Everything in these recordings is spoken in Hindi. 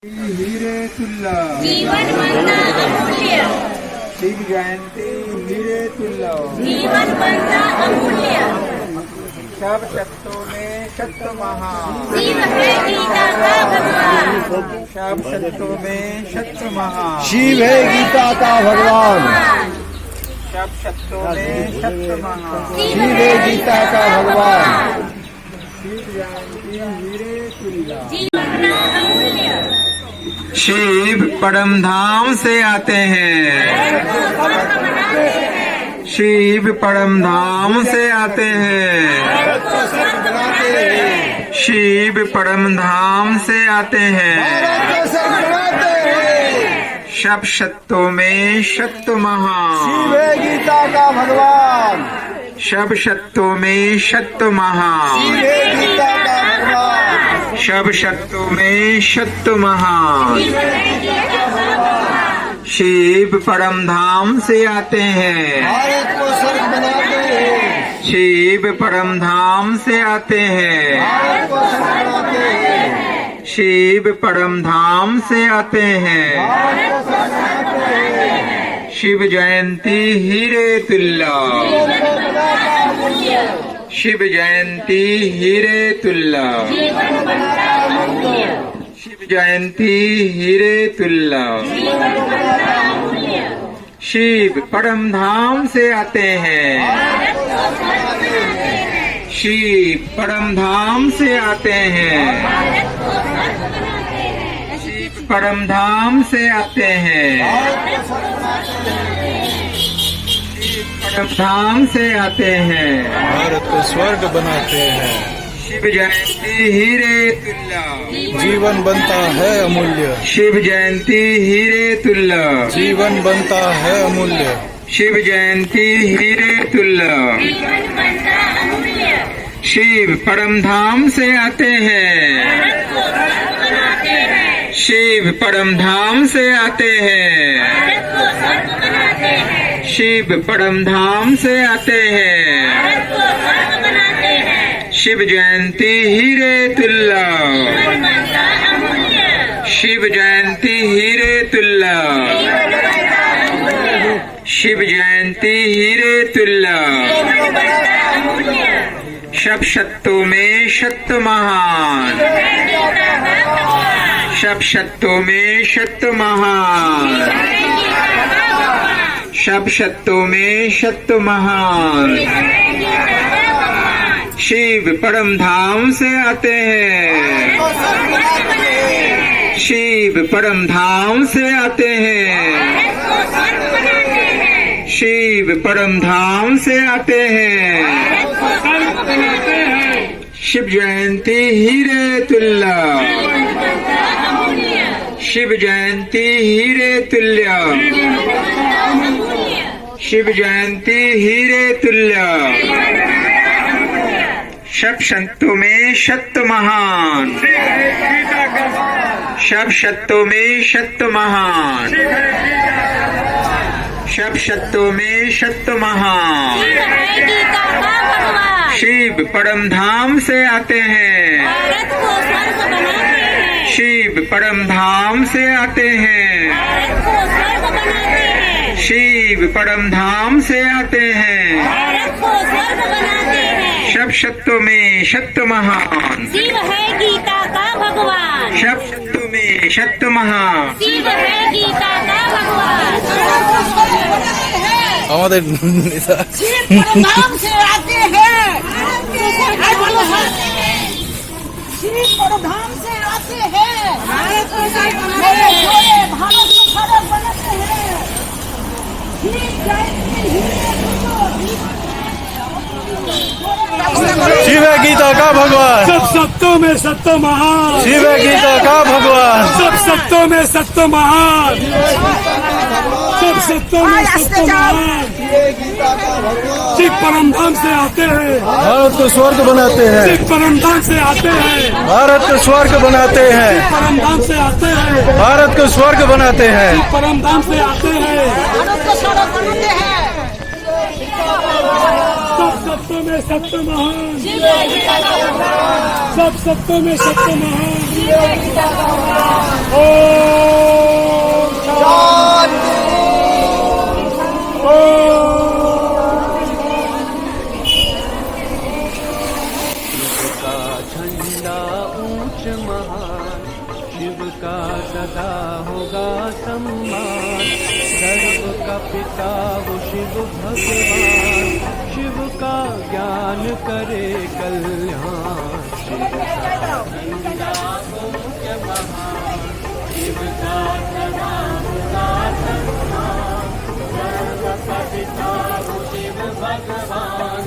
हीरे तुल्ला जीवन बनता अमूल्य, शिव जयंती हीरे तुल्ला जीवन बनता अमूल्य। सब शक्तों में शक्त महान, शिव है गीता का भगवान, सब शक्तों में शक्त महान, शिव है गीता का भगवान। सब शक्तों में शक्त महान, शिव है गीता का भगवान। शिव जयंती हीरे तुल्ला। जीवन बनता अमूल्य। शिव परम धाम से आते हैं, शिव परम धाम से आते हैं, शिव परम धाम से आते हैं। सब शक्तों में शक्त महान, शिव है गीता का भगवान। सब शक्तों में शक्त महान, शिव है गीता का भगवान। सब शक्तों में शक्त महान। शिव परम धाम से आते हैं, भारत को स्वर्ग बनाते हैं। शिव परम धाम से आते हैं, भारत को स्वर्ग बनाते हैं। शिव परम धाम से आते हैं। भारत को स्वर्ग बनाते हैं। शिव जयंती हीरे तुल्ला, शिव जयंती हीरे तुल्ला, जीवन बनता अमूल्य, शिव जयंती हीरे तुल्ला। जीवन बनता अमूल्य। शिव परम धाम से आते हैं, शिव परम धाम से आते हैं, शिव परम धाम से आते हैं, परम धाम से आते हैं। भारत को स्वर्ग बनाते हैं। शिव जयंती हीरे तुल्ला, जीवन बनता है अमूल्य। शिव जयंती हीरे तुल्ला, जीवन बनता है अमूल्य। शिव जयंती हीरे तुल्ला। जीवन बनता अमूल्य। शिव परम धाम से आते हैं, भारत को स्वर्ग बनाते हैं, शिव परम धाम से आते हैं, भारत को स्वर्ग बनाते हैं, शिव परम धाम से आते हैं। भारत को स्वर्ग बनाते हैं। शिव जयंती हीरे तुल्ला, जीवन बनता अमूल्य, शिव जयंती हीरे तुल्ला, जीवन बनता अमूल्य, शिव जयंती हीरे तुल्ला। जीवन बनता अमूल्य। सब शक्तों में शक्त महान, सब शक्तों में शक्त महान, सब शक्तों में शक्त महान। शिव परम धाम से आते हैं, शिव परम धाम से आते हैं, शिव परम धाम से आते हैं। शिव जयंती हीरे तुल्ला, शिव जयंती हीरे तुल्ला, शिव जयंती हीरे तुल्ला। सब शक्तों में शक्त महान, सब शक्तों में शक्त महान, सब शक्तों में शक्त महान। शिव है गीता का भगवान, शिव परम धाम से आते हैं, भारत को स्वर्ग बनाते हैं, शिव परम धाम से आते हैं, भारत को स्वर्ग बनाते हैं, शिव परम धाम से आते हैं। भारत को स्वर्ग बनाते हैं। सब शक्तों में शक्त महान, शिव है गीता का भगवान, सब शक्तों में शक्त महान। शिव है गीता का भगवान। আমাদের नाम से आते हैं, श्री प्रधान से आते हैं, मेरे छोरे भारत को स्वर्ग बनाते हैं। श्री जयंती हीरे शिव है गीता का भगवान। सब सत्यों में सत्य महान, शिव है गीता का भगवान। सब सत्यों में सत्य महान, सब सत्यों में सत्य महान। शिव परम धाम से आते हैं, भारत को स्वर्ग बनाते हैं। शिव परम धाम से आते हैं, भारत को स्वर्ग बनाते हैं। परम धाम से आते हैं, भारत को स्वर्ग बनाते हैं। परम धाम से आते हैं। भारत को स्वर्ग बनाते हैं। सब सत्यों में सत्य महान, सब सत्यों में सत्य महान। ओम शांति। का झंडा ऊंच महान, शिव का सदा होगा सम्मान। सर्व का पिता वो शिव भगवान, शिव का ज्ञान करे कल्याण। शिव का झंडा ऊंच महान, शिव का सदा होगा सम्मान। सर्व का पिता वो शिव भगवान,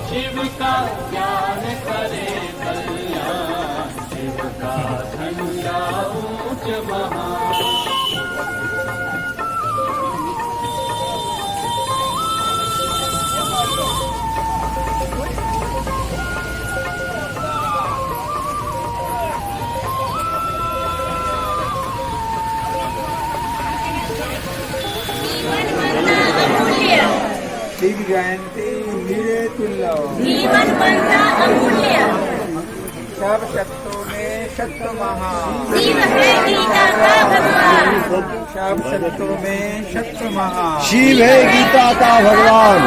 शिव का ज्ञान करे कल्याण। शिव का झंडा ऊंच महान। शिव जयंती हीरे तुल्य, जीवन बनता अमूल्य। सब सत्यों में सत्य महान, शिव है गीता का भगवान। सब सत्यों में सत्य महान, शिव है गीता का भगवान,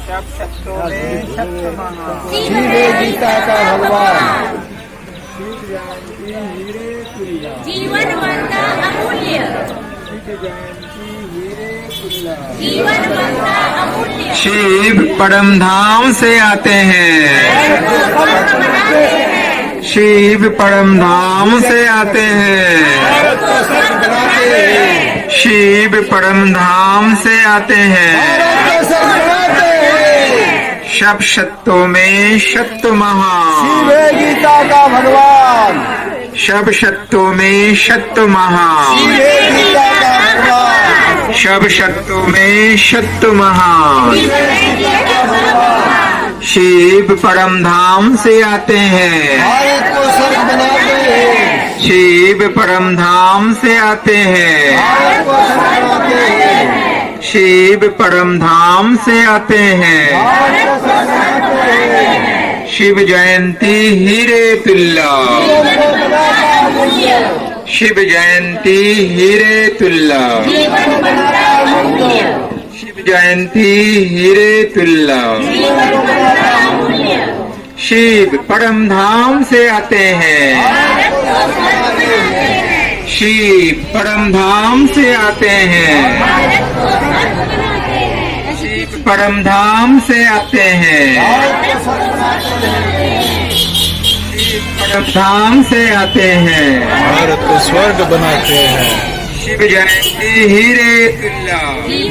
सब सत्यों में सत्य महान। शिव है गीता का भगवान। शिव जयंती हीरे तुल्य, जीवन बनता अमूल्य। शिव जयंती हीरे तुल्य। जीवन बनता अमूल्य। शिव परम धाम से आते हैं, शिव परम धाम से आते हैं, शिव परम धाम से आते हैं। सब सत्यों में सत्य महान, शिव है गीता का भगवान, सब सत्यों में सत्य महान, शिव है गीता का भगवान। सब सत्यों में सत्य महान। शिव परम धाम से आते हैं, भारत को स्वर्ग बनाते हैं, शिव परम धाम से आते हैं, भारत को स्वर्ग बनाते हैं, शिव परम धाम से आते हैं। भारत को स्वर्ग बनाते हैं। शिव जयंती हीरे तुल्य, शिव जयंती हीरे तुल्य, जीवन बनता अमूल्य। शिव जयंती हीरे तुल्य। जीवन बनता अमूल्य। शिव परम धाम से आते हैं, भारत को स्वर्ग बनाते हैं। शिव परम धाम से आते हैं, भारत को स्वर्ग बनाते हैं। शिव परम धाम से आते हैं, भारत को स्वर्ग बनाते हैं। परम धाम से आते हैं। भारत को स्वर्ग बनाते हैं। शिव जयंती हीरे तुल्य,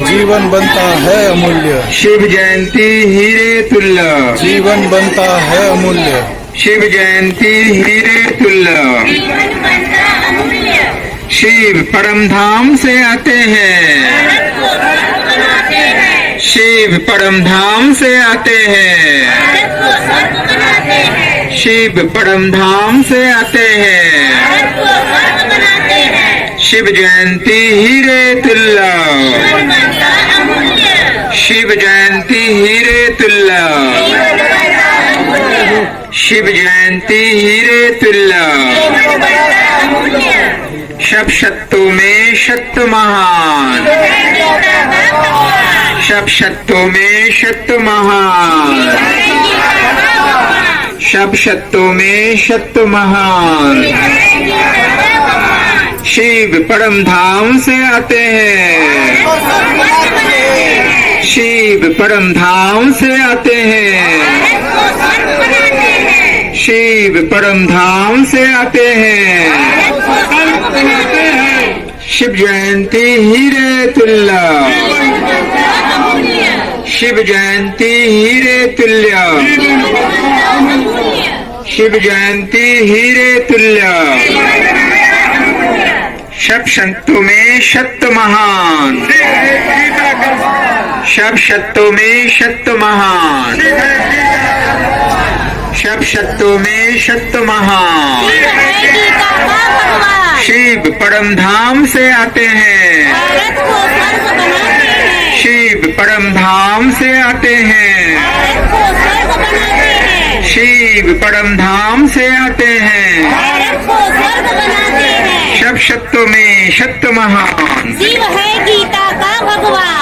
जीवन बनता है अमूल्य, शिव जयंती हीरे तुल्य, जीवन बनता है अमूल्य। शिव जयंती हीरे तुल्य। जीवन बनता अमूल्य। शिव परम धाम से आते हैं, भारत को स्वर्ग बनाते हैं। शिव परम धाम से आते हैं, भारत को स्वर्ग बनाते हैं। शिव परम धाम से आते हैं। भारत को स्वर्ग बनाते हैं। शिव जयंती हीरे तुल्य, जीवन बनता अमूल्य। शिव जयंती हीरे तुल्य, जीवन बनता अमूल्य। शिव जयंती हीरे तुल्य। जीवन बनता अमूल्य। सब सत्यों में सत्य महान, सब सत्यों में सत्य महान, सब सत्यों में सत्य महान। शिव परम धाम से आते हैं, शिव परम धाम से आते हैं, शिव परम धाम से आते हैं। शिव जयंती हीरे तुल्य, शिव जयंती हीरे तुल्य, शिव जयंती हीरे तुल्य। सब संतों में सत्य महान, सब सत्यों में सत्य महान, सब सत्यों में सत्य महान। शिव परम धाम से आते हैं, भारत को स्वर्ग बनाते हैं। शिव परम धाम से आते हैं। भारत को स्वर्ग बनाते हैं। शिव परम धाम से आते हैं। भारत को स्वर्ग बनाते हैं। सब सत्यों में सत्य महान। शिव है गीता का भगवान।